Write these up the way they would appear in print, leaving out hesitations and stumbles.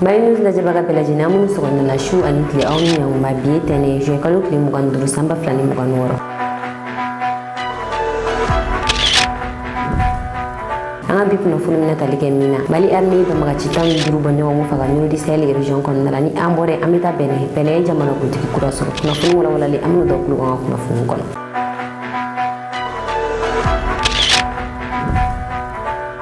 News lajɛbaga bɛɛ lajɛlen minnu sɔgɔlen la su ani tile aw ni ɲankuma bi ye tɛnɛ juin kalo tile 25 sanba 2026. An ka bi kunnafoni mina tali kɛ min na Mali armée banbagaci 15 bɔ ɲɔgɔn faga Nord Sahel région kɔnɔna la ni an bɔra an bɛ taa Bɛnɛ jamana kuntigi kura sɔrɔ kunnafoni walawalali an b'o dɔ kulo kan kunnafoni kɔnɔ.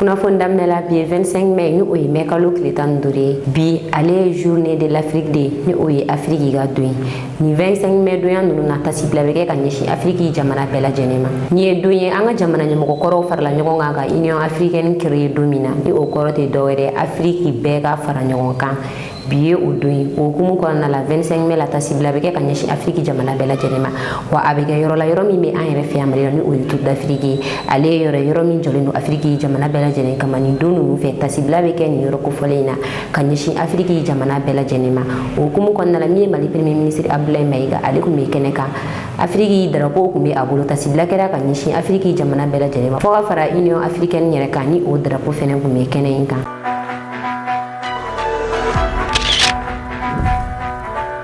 Kunnafoni daminɛ la bi 25 mai ni o ye mai kalo tile 15 ye bi ale ye journée de l'Afrique de ni o ye Afrique ka don ye ni 25 mai donya ninnu na tasibila bɛ kɛ ka ɲɛsin Afrique jamana bɛɛ lajɛlen ma ni ye don ye an ka jamana ɲɛmɔgɔkɔrɔw farala ɲɔgɔn kan ka Union africaine créer don min na ni o kɔrɔ tɛ dɔwɛrɛ Afrique bɛɛ ka fara ɲɔgɔn kan bi ye o don ye o hukumu kɔnɔna la 25 mai la tasibila bɛ kɛ ka ɲɛsin Afrique jamana bɛɛ lajɛlen ma wa a bɛ kɛ yɔrɔ la yɔrɔ min bɛ an yɛrɛ fɛ yan Mali la ni o ye Tour d'Afrique ye ale ye yɔrɔ min jɔlen don Afrique jamana bɛɛ lajɛlen kama nin don ninnu fɛ tasibila bɛ kɛ nin yɔrɔ kofɔlen in na ka ɲɛsin Afrique jamana bɛɛ lajɛlen ma o hukumu kɔnɔna la min ye Mali premier ministre Abdoulaye Mayiga ale tun bɛ kɛnɛ kan Afrique drapeau tun bɛ a bolo tasibila kɛra ka ɲɛsin Afrique jamana bɛɛ lajɛlen ma fo ka fara Union africaine yɛrɛ kan ni o drapeau fɛnɛ tun bɛ kɛnɛ in kan.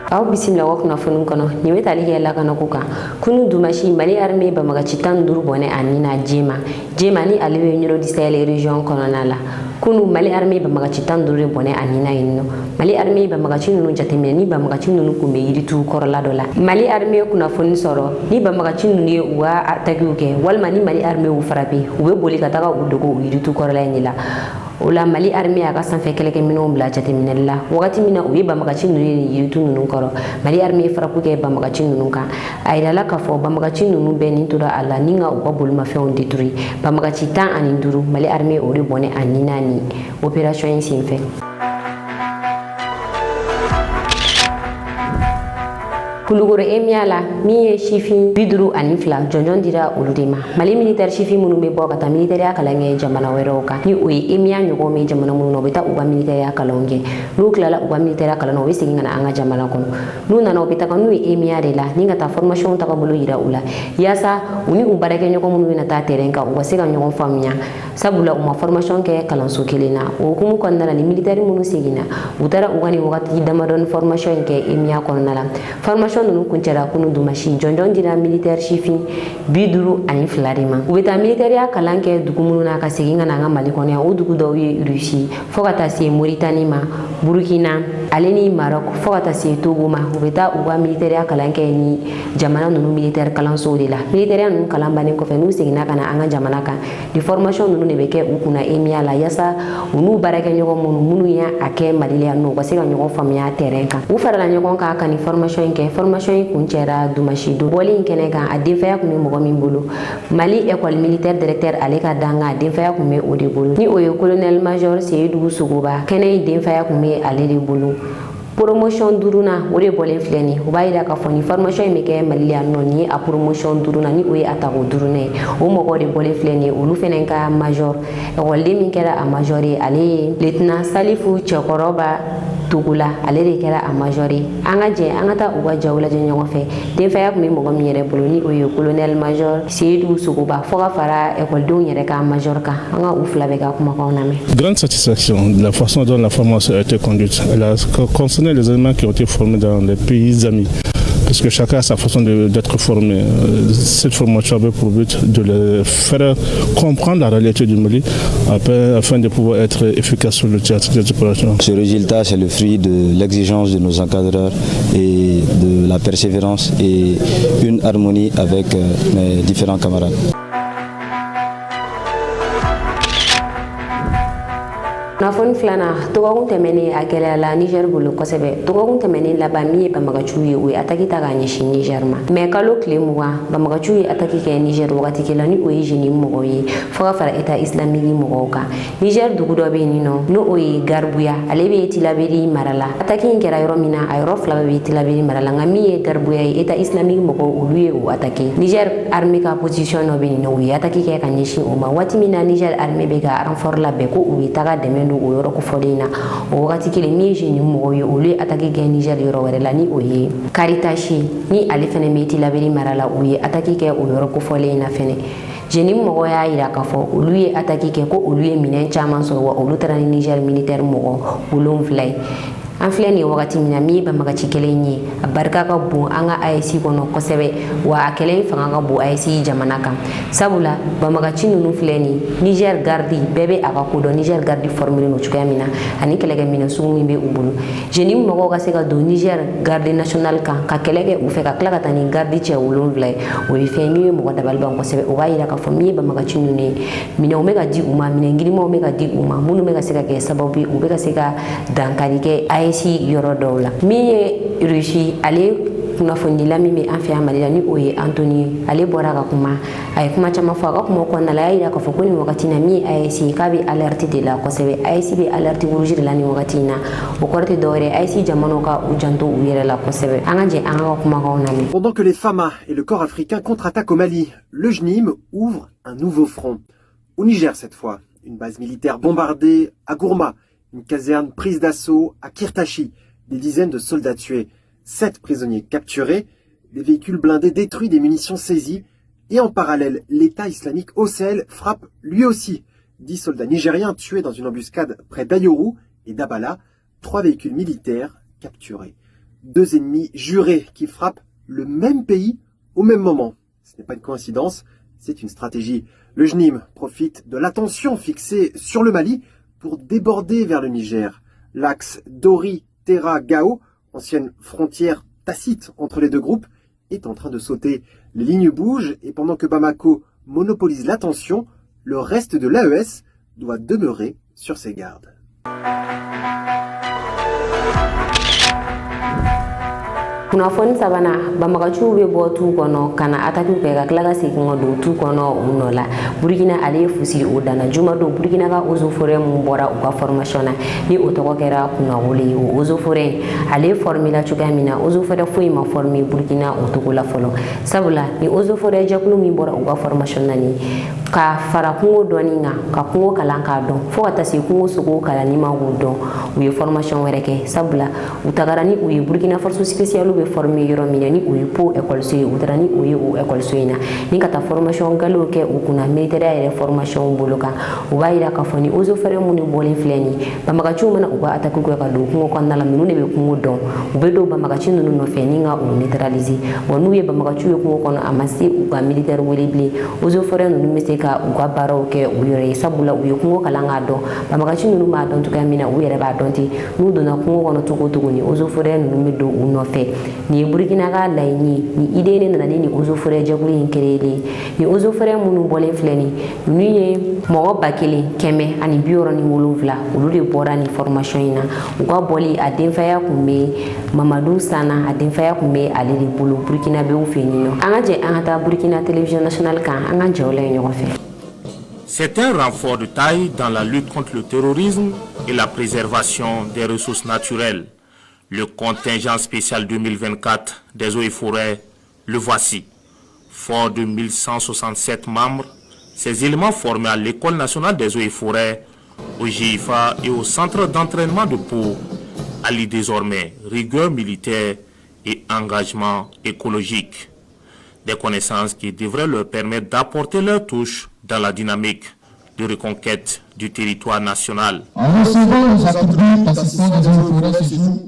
Aw bisimila wa kunnafoni kɔnɔ nin bɛ tali kɛ lakanako kan kunu dumasi Mali armée banbagaci 15 bɔnɛ a ni na Jema ni ale bɛ Nord Sahel région kɔnɔna la kunu Mali armée banbagaci 15 de bɔnɛ a ni na yen nɔ Mali armée banbagaci ninnu jateminɛ ni banbagaci ninnu kun bɛ yiritu kɔrɔla dɔ la Mali armée kunnafoni sɔrɔ ni banbagaci ninnu ye u ka attaque kɛ walima ni Mali armée u frappé u bɛ boli ka taga u dogo yiritu kɔrɔla in de la o la Mali armée a ka sanfɛ kɛlɛkɛminɛnw bila jateminɛli la wagati min na u ye banbagaci ninnu ye yiritu ninnu kɔrɔ Mali armée frappe kɛ banbagaci ninnu kan a yirala k'a fɔ banbagaci ninnu bɛɛ nin tora a la ni ka u ka bolimafɛnw détruit banbagaci 15 Mali armée o de bɔnɛ a ni na ni opération in senfɛ. Kulukoro Emia la min ye sifin 52 jɔnjɔn dira olu de ma Mali militaire sifin minnu bɛ bɔ ka taa militaire kalan kɛ jamana wɛrɛw kan ni o ye Emia ɲɔgɔn bɛ jamana minnu na u bɛ taa u ka militaire kalanw kɛ n'u tilala u ka militaire kalan na u bɛ segin ka na an ka jamana kɔnɔ n'u nana u bɛ taga n'u ye Emia de la ni ka taa formation tagabolo yira u la yaasa u ni u baarakɛ ɲɔgɔn minnu bɛna taa terrain kan u ka se ka ɲɔgɔn faamuya sabula u ma formation kɛ kalanso kelen na o hukumu kɔnɔna la ni militaire minnu seginna u taara u ka nin wagati damadɔni formation in kɛ Emia kɔnɔna la formation ninnu kuncɛra kunu dumasi jɔnjɔn dira militaire sifin 52 de ma u bɛ taa militaire kalan kɛ dugu minnu na ka segin ka na an ka Mali kɔnɔ yan o dugu dɔw ye Russie fo ka taa se Mauritanie ma Burkina ale ni Maroc fo ka taa se Togo ma u bɛ taa u ka militaire kalan kɛ ni jamana ninnu militaire kalansow de la militaire ninnu kalan bannen kɔfɛ n'u seginna ka na an ka jamana kan ni formation ninnu de bɛ kɛ u kunna Emia la yaasa u n'u baarakɛɲɔgɔn minnu y'a kɛ Mali la yan nɔ u ka se ka ɲɔgɔn faamuya terrain kan u farala ɲɔgɔn kan ka ni formation in kɛ formation in kuncɛra dumasi don bɔli in kɛnɛ kan a denfaya tun bɛ mɔgɔ min bolo Mali école militaire directeur ale ka danga a denfaya tun bɛ o de bolo ni o ye colonel major Seydou Sogoba kɛnɛ in denfaya tun bɛ ale de bolo promotion 5nan o de bɔlen filɛ nin u b'a yira k'a fɔ ni formation in bɛ kɛ Mali la yan nɔ ni ye a promotion 5nan ni o ye a tago 5nan ye o mɔgɔ de bɔlen filɛ nin olu fɛnɛ ka major école min kɛra a major ye ale ye lieutenant Salifu Cɛkɔrɔba Tugula ale de kɛra a major ye an ka jɛ an ka taa u ka jaw lajɛ ɲɔgɔn fɛ denfaya tun bɛ mɔgɔ min yɛrɛ bolo ni o ye colonel major Seydou Sogoba fo ka fara écoledenw yɛrɛ ka major kan an ka u fila bɛ ka kumakanw lamɛn. Grande satisfaction de la façon dont la formation a été conduite. Elle a concerné les éléments qui ont été formés dans les pays amis. Parce que chacun a sa façon d'être formé. Cette formation avait pour but de les faire comprendre la réalité du Mali afin de pouvoir être efficace sur le théâtre des opérations. Ce résultat, c'est le fruit de l'exigence de nos encadreurs et de la persévérance et une harmonie avec mes différents camarades. Kunnafoni filanan dɔgɔkun tɛmɛnen a gɛlɛyala Niger bolo kosɛbɛ dɔgɔkun tɛmɛnen laban min ye banbagaciw ye o ye attaque ta k'a ɲɛsin Niger ma mais kalo tile 20 banbagaciw ye attaque kɛ Niger wagati kɛla ni o ye jeune mɔgɔw ye fo ka fara état islamique mɔgɔw kan Niger dugu dɔ bɛ yen nɔ no o ye Garbuya ale bɛ Tilaberi mara la attaque in kɛra yɔrɔ min na a yɔrɔ fila bɛ Tilaberi mara la nka min ye Garbuya ye état islamique mɔgɔw olu ye o attaque Niger armée ka position dɔ bɛ yen nɔ o ye attaque kɛ ka ɲɛsin o ma waati min na Niger armée bɛ ka renfort labɛn ko u ye taga dɛmɛ don o yɔrɔ kofɔlen na o wagati kelen min ye jeune mɔgɔw ye olu ye attaque kɛ Niger yɔrɔ wɛrɛ la ni o ye Karitachi ni ale fɛnɛ bɛ Tilaberi mara la u ye attaque kɛ o yɔrɔ kofɔlen na fɛnɛ jeni mɔgɔ y'a yira k'a fɔ olu ye attaque kɛ ko olu ye minɛn caman sɔrɔ wa olu taara ni Niger militaire mɔgɔ 7 ye. An filɛ nin wagati min na min ye banbagaci kɛlɛ ye a barika ka bon an ka AES kɔnɔ kosɛbɛ wa a kɛlɛ fanga ka bon AES jamana kan sabula banbagaci ninnu filɛ nin Niger garde bɛɛ bɛ a ka ko dɔn Niger garde formé no cogoya min na ani kɛlɛkɛminɛn sugu min bɛ u bolo jeni mɔgɔw ka se ka don Niger garde national kan ka kɛlɛ kɛ u fɛ ka tila ka taa ni garde cɛ 7 ye o ye fɛn min ye mɔgɔ dabaliban kosɛbɛ o b'a yira k'a fɔ min ye banbagaci ninnu ye minɛnw bɛ ka di u ma minɛn girimanw bɛ ka di u ma minnu bɛ ka se ka kɛ sababu ye u bɛ ka se ka dankari kɛ AES yɔrɔ dɔw la min ye Russie ale kunnafonidila min bɛ an fɛ yan Mali la ni o ye Antony ale bɔra ka kuma a ye kuma caman fɔ a ka kuma kɔnɔna la a y'a yira k'a fɔ ko nin wagati na min ye AES k'a bɛ alerte de la kosɛbɛ AES bɛ alerte rouge de la nin wagati in na o kɔrɔ tɛ dɔwɛrɛ AES jamanaw ka u janto u yɛrɛ la kosɛbɛ an ka jɛ an ka kumakanw lamɛn. Pendant que les FAMA et le corps africain contre-attaquent au Mali, le JNIM ouvre un nouveau front. Au Niger cette fois, une base militaire bombardée à Gourma, une caserne prise d'assaut à Kirtachi, des dizaines de soldats tués, 7 prisonniers capturés, des véhicules blindés détruits, des munitions saisies, et en parallèle, l'État islamique au Sahel frappe lui aussi 10 soldats nigériens tués dans une embuscade près d'Ayoru et d'Abala, 3 véhicules militaires capturés. 2 ennemis jurés qui frappent le même pays au même moment. Ce n'est pas une coïncidence, c'est une stratégie. Le JNIM profite de l'attention fixée sur le Mali pour déborder vers le Niger. L'axe Dori-Terra-Gao, ancienne frontière tacite entre les deux groupes, est en train de sauter. Les lignes bougent et pendant que Bamako monopolise l'attention, le reste de l'AES doit demeurer sur ses gardes. Kunnafoni sabana banbagaciw bɛ bɔ tu kɔnɔ ka na attaque kɛ ka tila ka segin ka don tu kɔnɔ u nɔ la Burkina ale ye fusi o danna juma don Burkina ka eaux et forêts mun bɔra u ka formation na ni o tɔgɔ kɛra kunnawolo ye o eaux et forêts ale formé la cogoya min na eaux et forêts foyi ma formé Burkina o togo la fɔlɔ sabula ni eaux et forêts jɛkulu min bɔra u ka formation na ni ka fara kungo dɔɔni kan ka kungo kalan k'a dɔn fo ka taa se kungo sogo kalanni ma k'o dɔn u ye formation wɛrɛ kɛ sabula u tagara ni u ye Burkina Faso spécial bɛ formé yɔrɔ min na ni o ye po écoleso ye u taara ni o ye o écoleso in na ni ka taa formation galo kɛ u kunna militaire yɛrɛ formation bolo kan u b'a yira k'a fɔ ni eaux et forêts minnu bɔlen filɛ nin banbagaciw mana u ka attaque kɛ ka don kungo kɔnɔna la ninnu de bɛ kungo dɔn u bɛ don banbagaci ninnu nɔfɛ ni ka u neutraliser wa n'u ye banbagaciw ye kungo kɔnɔ a ma se u ka militaire wele bilen eaux et forêts ninnu bɛ se ka u ka baaraw kɛ u yɛrɛ ye sabula u ye kungo kalan k'a dɔn banbagaci ninnu b'a dɔn cogoya min na u yɛrɛ b'a dɔn ten n'u donna kungo kɔnɔ cogo o cogo ni eaux et forêts ninnu bɛ don u nɔfɛ ni Burkina ka laɲini ni idée ne nana ni eaux et forêts jɛkulu in créer ni eaux et forêts minnu bɔlen filɛ nin ninnu ye mɔgɔ 1147 olu de bɔra ni formation in na u ka bɔli a denfaya kun bɛ Mamadou Sana a denfaya kun bɛ ale de bolo Burkina bɛ u fɛ nin nɔ an ka jɛ an ka taa Burkina télévision nationale kan an ka jɛ o la ɲɔgɔn fɛ. C'est un renfort de taille dans la lutte contre le terrorisme et la préservation des ressources naturelles. Le contingent spécial 2024 des eaux et forêts, le voici. Fort de 1167 membres, ces éléments formés à l'École nationale des eaux et forêts, au GIFA et au centre d'entraînement de Pau, allient désormais rigueur militaire et engagement écologique. Des connaissances qui devraient leur permettre d'apporter leur touche dans la dynamique de reconquête du territoire national. En recevant les attributs d'assistance des eaux et forêts ce jour,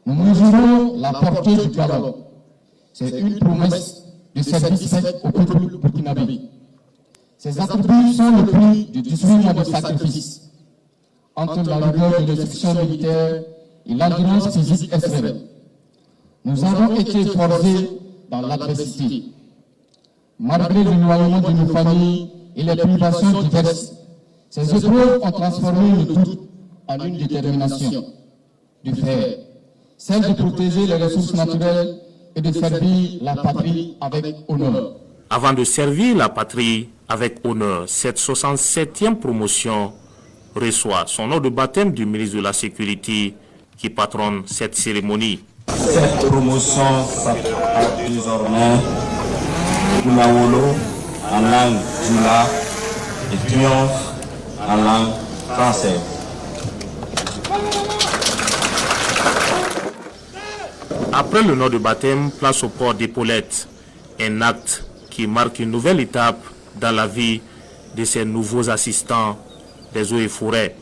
nous mesurons la portée du dialogue. C'est une promesse de service faite au peuple burkinabé. Ces attributs sont le prix de 18 mois de sacrifice entre la rigueur de l'instruction militaire et l'endurance physique extrême. Nous avons été forgés dans l'adversité. Malgré l'éloignement de nos familles et les privations diverses, ces épreuves ont transformé le doute en une détermination de faire, celle de protéger les ressources naturelles et de servir la patrie avec honneur. Avant de servir la patrie avec honneur, cette 67e promotion reçoit son nom de baptême du ministre de la Sécurité qui patronne cette cérémonie. Cette promotion s'appelle désormais Kunawolo en langue djula et triomphe en langue française. Après le nom de baptême, place au port d'épaulettes, un acte qui marque une nouvelle étape dans la vie de ces nouveaux assistants des eaux et forêts.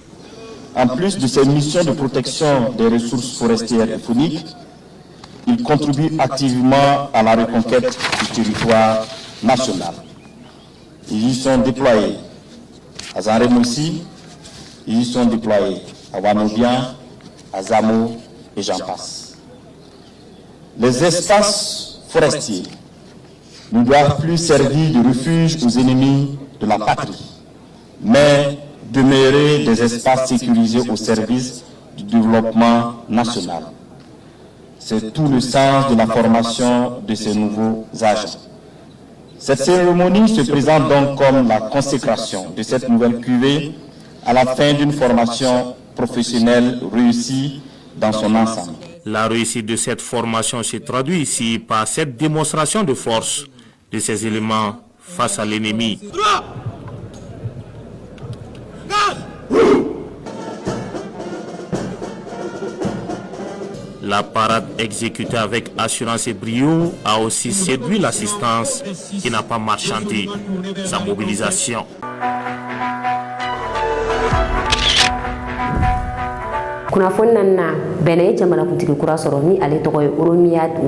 En plus de ses missions de protection des ressources forestières et fauniques, ils contribuent activement à la reconquête du territoire national. Ils y sont déployés à Zaremoussy, ils y sont déployés à Wanobian, à Zamo et j'en passe. Les espaces forestiers ne doivent plus servir de refuge aux ennemis de la patrie, mais demeurer des espaces sécurisés au service du développement national. C'est tout le sens de la formation de ces nouveaux agents. Cette cérémonie se présente donc comme la consécration de cette nouvelle cuvée à la fin d'une formation professionnelle réussie dans son ensemble. La réussite de cette formation se traduit ici par cette démonstration de force de ces éléments face à l'ennemi. La parade exécutée avec assurance et brio a aussi séduit l'assistance qui n'a pas marchandé sa mobilisation. kunnafoni na bene jamana kuntigi kura sɔrɔ ni ale tɔgɔ ye Oromiyad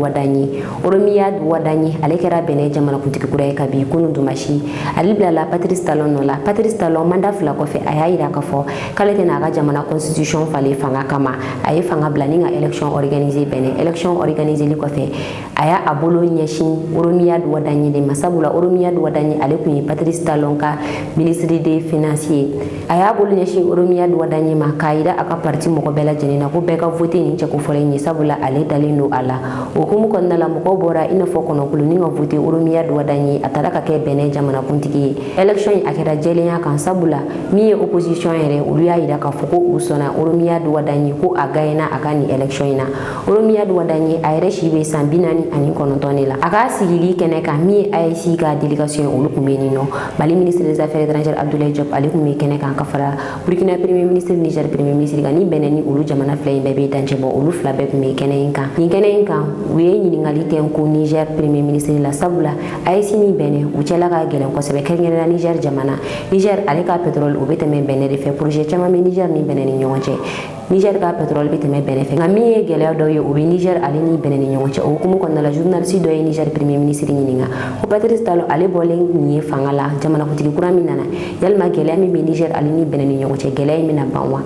Wadanyi ale kɛra bene jamana kuntigi kura ye kabi kunu dumasi ale bilala Patrice Talon nɔ la. Patrice Talon manda fila kɔfɛ a y'a yira k'a fɔ k'ale tɛna a ka jamana constitution falen fanga kama. A ye fanga bila ni ka élection organiser bene. Élection organiseli kɔfɛ a y'a bolo ɲɛsin Oromiyad Wadanyi de ma, sabula Oromiyad Wadanyi ale kun ye Patrice Talon ka ministre des finances ye. A y'a bolo ɲɛsin Oromiyad Wadanyi ma k'a yira a ka parti mɔgɔ bɛɛ lajɛlen na ko bɛɛ ka voter ni cɛ ko fɔlɔ in ye, sabula ale dalen don a la. O hukumu kɔnɔna la mɔgɔw bɔra i n'a fɔ kɔnɔkulu ni ka voter Oromiyad Wadanyi a taara ka kɛ bɛnɛ jamana kuntigi ye. Élection a kɛra jɛlenya kan, sabula min ye opposition yɛrɛ olu y'a yira k'a fɔ ko u sɔnna Oromiyad Wadanyi ko a gagnera a ka ni élection in na. Oromiyad Wadanyi a yɛrɛ si bɛ san 49 de la. A ka sigili kɛnɛ kan min ye AIC ka délégation ye olu kun bɛ nin nɔ. Mali ministre des affaires étrangères Abdoulaye Diop ale kun bɛ kɛnɛ kan ka fara Burkina premier ministre, Niger premier ministre kan ni bɛnɛ ni olu jamana fila in bɛɛ bɛ dancɛ bɔ, olu fila bɛɛ kun bɛ kɛnɛ in kan. Nin kɛnɛ in kan u ye ɲininkali tɛ ko Niger premier ministre la, sabula AIC ni bɛnɛ u cɛla ka gɛlɛn kosɛbɛ, kɛrɛnkɛrɛnnenya Niger jamana. Niger ale ka pétrole o bɛ tɛmɛ bɛnɛ de fɛ, projet caman bɛ Niger ni bɛnɛ ni ɲɔgɔn cɛ. Niger ka pétrole bɛ tɛmɛ bɛnɛ fɛ, nka min ye gɛlɛya dɔ ye o bɛ Niger ale ni bɛnɛ ni ɲɔgɔn cɛ. O hukumu kɔnɔna la journaliste dɔ ye Niger premier ministre ɲininka ko Patrice Talon ale bɔlen nin ye fanga la, jamanakuntigi kura min nana, yalima gɛlɛya min bɛ Niger ale ni bɛnɛ ni ɲɔgɔn cɛ gɛlɛya in bɛna ban wa?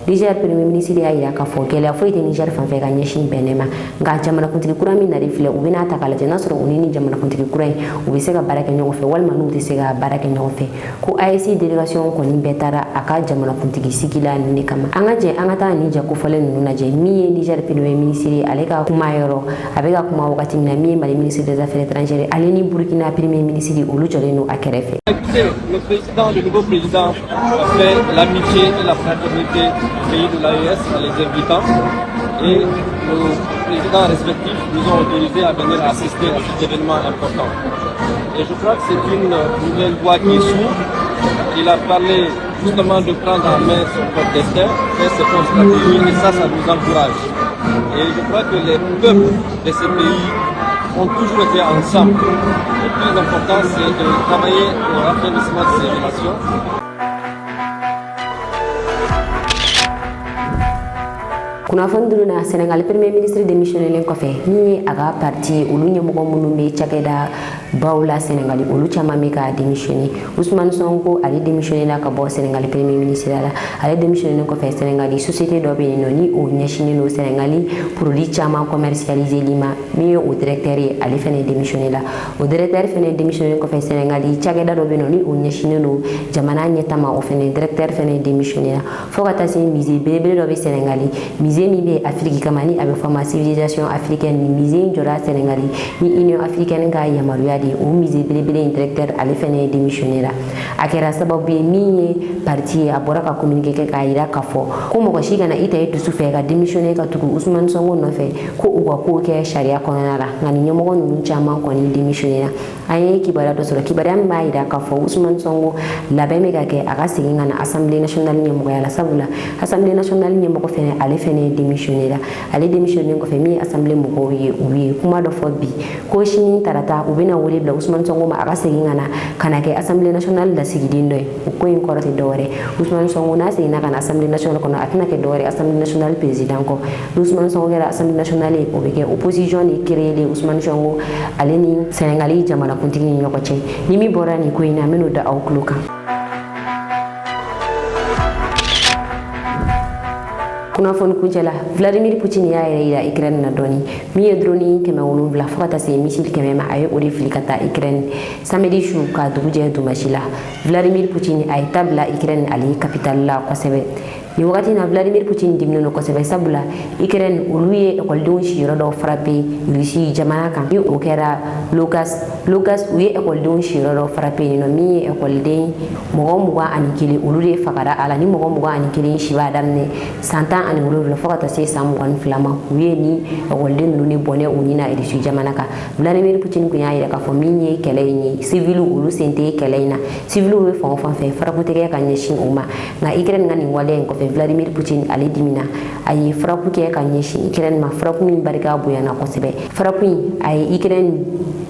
Niger premier ministre y'a yira k'a fɔ gɛlɛya foyi tɛ Niger fanfɛ ka ɲɛsin bɛnɛ ma, nka jamanakuntigi kura min nalen filɛ u bɛna ta k'a lajɛ n'a sɔrɔ u ni jamanakuntigi kura in u bɛ se ka baara kɛ ɲɔgɔn fɛ walima n'u tɛ se ka baara kɛ ɲɔgɔn fɛ. Ko AIC délégation kɔni bɛɛ taara a ka jamanakuntigi sigi la nin de kama. An ka jɛ an ka taa nin jɛ kofɔlen ninnu lajɛ. Min ye Niger premier ministre ye ale ka kuma yɔrɔ a bɛ ka kuma wagati min na, min ye Mali ministre des affaires étrangères ale ni Burkina premier ministre olu jɔlen don a kɛrɛfɛ. Le président, le nouveau président a fait l'amitié et la fraternité du pays de l'AES en les invitant, et nos présidents respectifs nous ont autorisé à venir assister à cet événement important. Et je crois que c'est une nouvelle voie qui s'ouvre. Il a parlé justement de prendre en main son propre destin, faire ses propres stratégies, et ça nous encourage. Et je crois que les peuples de ces pays ont toujours été ensemble. Le plus important, c'est de travailler au raffermissement de ces relations. Kunnafoni dulu na Sénégal premier ministre démissionné kɔfɛ min ye a ka parti olu ɲɛmɔgɔ minnu bɛ cakɛda baw la Sénégal olu caman bɛ ka démissionné. Ousmane Sonko ale démissionné la ka bɔ Sénégal premier ministre la. Ale démissionné kɔfɛ Sénégal société dɔ bɛ yen nɔ ni o ɲɛsinnen don Sénégal produit caman commercialiseli ma min ye o directeur ye ale fɛnɛ démissionné la. O directeur fɛnɛ démissionné kɔfɛ Sénégal cakɛda dɔ bɛ yen nɔ ni o ɲɛsinnen don jamana ɲɛtaama o fɛnɛ directeur fɛnɛ démissionné la fo ka taa se musée belebele dɔ bɛ Sénégal musée min bɛ Afrique kama ni a bɛ fɔ ma civilisation africaine ni musée in jɔra Sénégal ni Union africaine ka yamaruya de o musée belebele in directeur ale fɛnɛ démissionné la. A kɛra sababu ye min ye parti ye a bɔra ka communiqué kɛ k'a yira k'a fɔ ko mɔgɔ si kana i ta i dusu fɛ ka démissionné ka tugu Ousmane Sonko nɔfɛ ko u ka kow kɛ sariya kɔnɔna la, nka ni ɲɛmɔgɔ ninnu caman kɔni démissionné la. An ye kibaruya dɔ sɔrɔ, kibaruya min b'a yira k'a fɔ Ousmane Sonko labɛn bɛ ka kɛ a ka segin ka na Assemblée nationale ɲɛmɔgɔya la, sabula Assemblée nationale ɲɛmɔgɔ fɛnɛ ale fɛnɛ démissionné la. Ale démissionné kɔfɛ min ye Assemblée mɔgɔw ye u ye kuma dɔ fɔ bi ko sini tarata u bɛna wele bila Ousmane Sonko ma aka segin kana ke Assemblée nationale la sigidin doy ko in korati dore Ousmane Sonko na segina kana Assemblée nationale kono atna ke dore Assemblée nationale président ko Ousmane Sonko kera Assemblée nationale o be ke opposition ni créer Ousmane Sonko aleni Sénégalais jamana kuntigi ni nyoko che ni mi bora ni ko ina meno da awkluka kunnafoni kuncɛla Vladimir Poutine y'a yɛrɛ yira Ukraine na dɔɔni min ye drone 700 fo ka taa se missile 100 ma a ye o de fili ka taa Ukraine samedi su ka dugujɛ dumasi la Vladimir Poutine a ye ta bila Ukraine ale capitale la kosɛbɛ ni wagati na Vladimir Poutine diminen no kosɛbɛ sabula Ukraine olu ye ekɔlidenw siyɔrɔ dɔ frappe Russie jamana kan ni o kɛra Lugansk u ye ekɔlidenw siyɔrɔ dɔ frappe ni no min ye ekɔliden mɔgɔ 21 olu de fagara a la ni mɔgɔ 21 si b'a daminɛ san 17 fo ka taa se san 22 ma u ye ni ekɔliden ninnu ni bɔnɛ u ni na Russie jamana kan Vladimir Poutine kun y'a yira k'a fɔ min ye kɛlɛ in ye civil olu sen tɛ kɛlɛ in na civil bɛ fan o fan fɛ frappe tɛ kɛ ka ɲɛsin o ma nka Ukraine ka nin waleya in kɔfɛ Vladimir Poutine ale dimina a ye frappe kɛ ka ɲɛsin Ukraine ma frappe min barika bonyana kosɛbɛ frappe in a ye Ukraine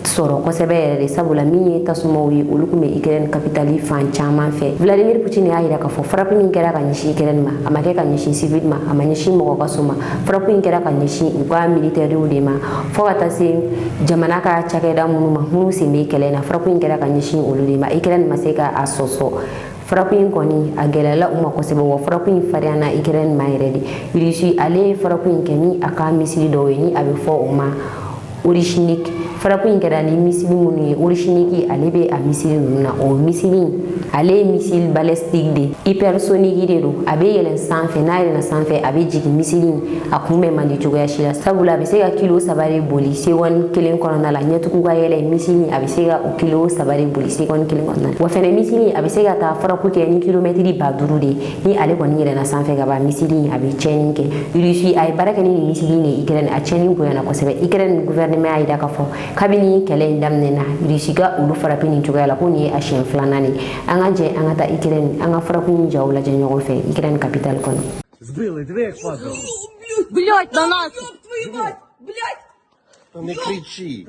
sɔrɔ kosɛbɛ yɛrɛ de sabula min ye tasumaw ye olu kun bɛ Ukraine capitale fan caman fɛ Vladimir Poutine y'a yira k'a fɔ frappe min kɛra ka ɲɛsin Ukraine ma a ma kɛ ka ɲɛsin civil ma a ma ɲɛsin mɔgɔ ka so ma frappe in kɛra ka ɲɛsin u ka militaires de ma fo ka taa se jamana ka cakɛda minnu ma minnu sen bɛ kɛlɛ in na frappe in kɛra ka ɲɛsin olu de ma Ukraine ma se ka a sɔsɔ frappe in kɔni a gɛlɛyala u ma kosɛbɛ wa frappe in fariyana Ukraine ma yɛrɛ de Russie ale ye frappe in kɛ ni a ka misiri dɔw ye ni a bɛ fɔ o ma Orishnik frappe in kɛra ni misili minnu ye Orishnik ale bɛ a misili ninnu na o misili ale ye missile balistique de hypersonique de don a bɛ yɛlɛn sanfɛ n'a yɛlɛnna sanfɛ a bɛ jigin misili a kunbɛn man di cogoya si la sabula a bɛ se ka kilo 3 de boli seconde 1 kɔnɔna la ɲɛtugu ka yɛlɛ misili a bɛ se ka o kilo 3 de boli seconde 1 kɔnɔna la wa fɛnɛ misili a bɛ se ka taa frappe kɛ ni kilomètre 50 de ni ale kɔni yɛlɛnna sanfɛ ka ban misili a bɛ tiɲɛni kɛ Russie a ye baara kɛ ni nin misili de Ukraine a tiɲɛni bonyana kosɛbɛ Ukraine gouvernement y'a yira k'a fɔ kabini kɛlɛ in daminɛna Russie ka olu frappe nin cogoya la ko nin ye a siɲɛ 2nan de an ka jɛ an ka taa Ukraine an ka frappe in jaw lajɛ ɲɔgɔn fɛ Ukraine capitale kɔnɔ Блять, на нас! On ne кричи.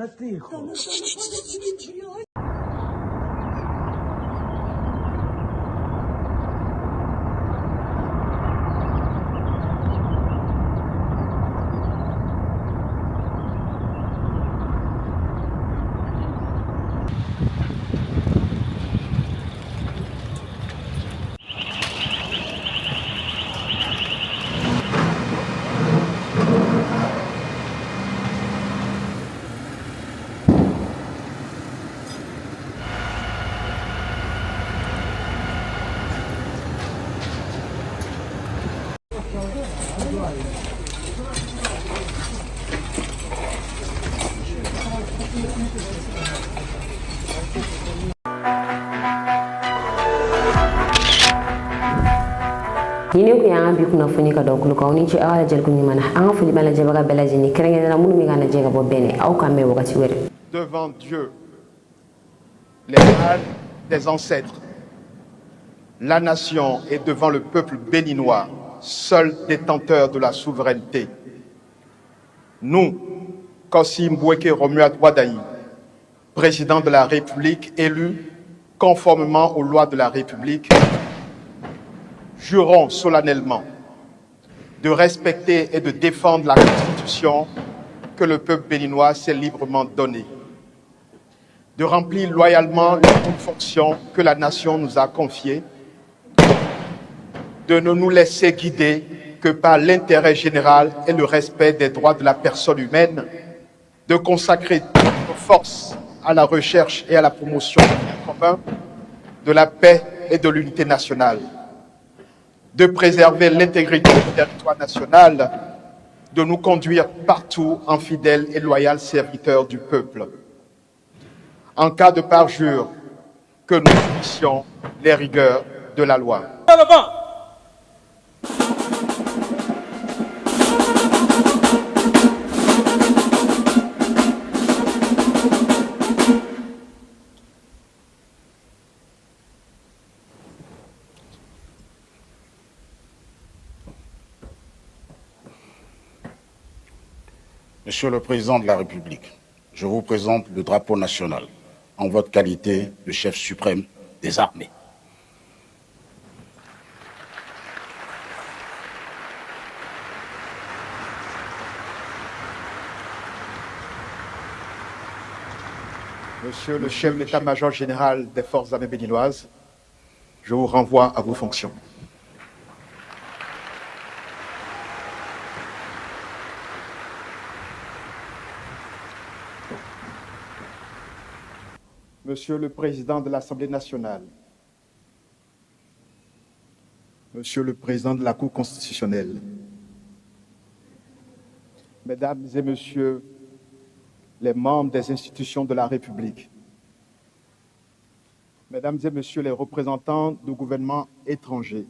Nini ku yang bi kunnafoni ka dɔw kulukaw ni ce aw ka lajɛli ko ɲuman na an ka foli b'a lajɛbaga bɛɛ lajɛlen kɛrɛnkɛrɛnnenya la minnu bɛ ka lajɛ ka bɔ bɛnɛ aw k'an mɛn wagati wɛrɛ. Devant Dieu, les mâles des ancêtres, la nation est devant le peuple béninois, seul détenteur de la souveraineté. Nous, Kossi Mboueke Romuald Wadaï, président de la République élu conformément aux lois de la République, jurons solennellement de respecter et de défendre la Constitution que le peuple béninois s'est librement donnée, de remplir loyalement les fonctions que la nation nous a confiées, de ne nous laisser guider que par l'intérêt général et le respect des droits de la personne humaine, de consacrer toutes nos forces à la recherche et à la promotion du bien commun, de la paix et de l'unité nationale, de préserver l'intégrité du territoire national, de nous conduire partout en fidèles et loyaux serviteurs du peuple. En cas de parjure, que nous subissions les rigueurs de la loi. Monsieur le Président de la République, je vous présente le drapeau national. en votre qualité de chef suprême des armées. Monsieur le chef d'état-major général des forces armées béninoises, je vous renvoie à vos fonctions. Monsieur le Président de l'Assemblée nationale, Monsieur le Président de la Cour constitutionnelle, Mesdames et Messieurs les membres des institutions de la République, Mesdames et Messieurs les représentants du gouvernement étranger,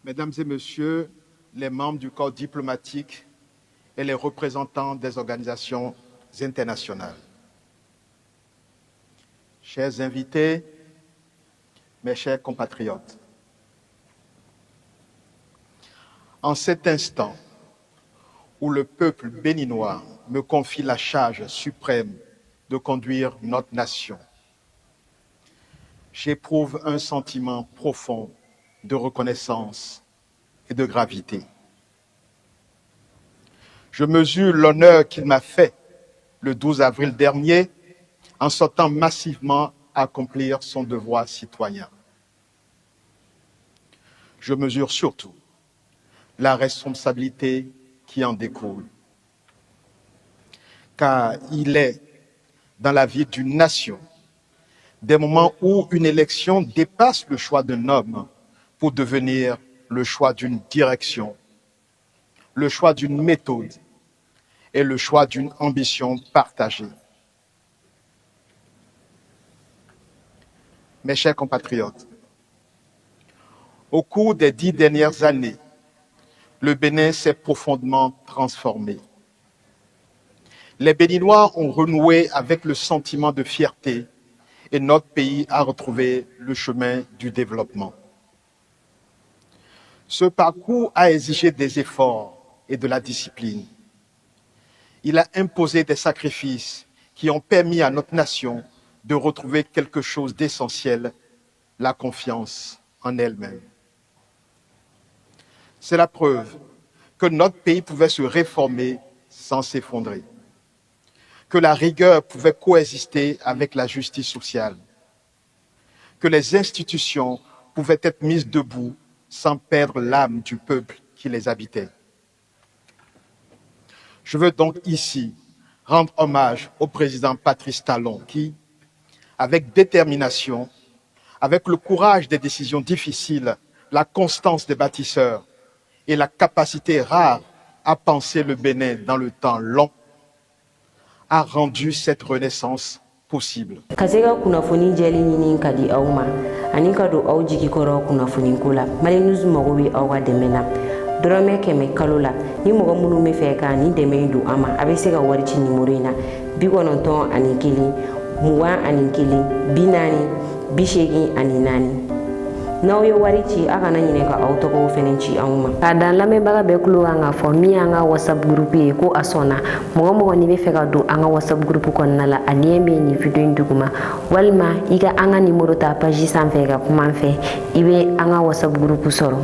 Mesdames et Messieurs les membres du corps diplomatique et les représentants des organisations internationales, chers invités, mes chers compatriotes, en cet instant où le peuple béninois me confie la charge suprême de conduire notre nation, j'éprouve un sentiment profond de reconnaissance et de gravité. Je mesure l'honneur qu'il m'a fait le 12 avril dernier en sortant massivement accomplir son devoir citoyen. Je mesure surtout la responsabilité qui en découle. Car il est, dans la vie d'une nation, des moments où une élection dépasse le choix d'un homme pour devenir le choix d'une direction, le choix d'une méthode et le choix d'une ambition partagée. Mes chers compatriotes, au cours des 10 dernières années, le Bénin s'est profondément transformé. Les Béninois ont renoué avec le sentiment de fierté et notre pays a retrouvé le chemin du développement. Ce parcours a exigé des efforts et de la discipline. Il a imposé des sacrifices qui ont permis à notre nation de retrouver quelque chose d'essentiel, la confiance en elle-même. C'est la preuve que notre pays pouvait se réformer sans s'effondrer, que la rigueur pouvait coexister avec la justice sociale, que les institutions pouvaient être mises debout sans perdre l'âme du peuple qui les habitait. Je veux donc ici rendre hommage au président Patrice Talon qui, avec détermination, avec le courage des décisions difficiles, la constance des bâtisseurs et la capacité rare à penser le Bénin dans le temps long, a rendu cette renaissance possible. Kasega kunafoni jeli nyini kadi auma anika do aujiki koro kunafoni kula mali news mogobi awa demena dorome keme kalula ni mogo munu me fe ka ni deme du ama abesega warichi ni morena bigononton anikili muwa anikili binani bishegi aninani naw yo warichi aka na nyine ka auto ko fenenci auma kada lame baga be kulu anga fo mi anga whatsapp group e ko asona mogo ni be feka do anga whatsapp group ko nala aliembe ni video nduguma walma iga anga numero ta page sanfɛ ka kuma fɛ ibe anga whatsapp group soro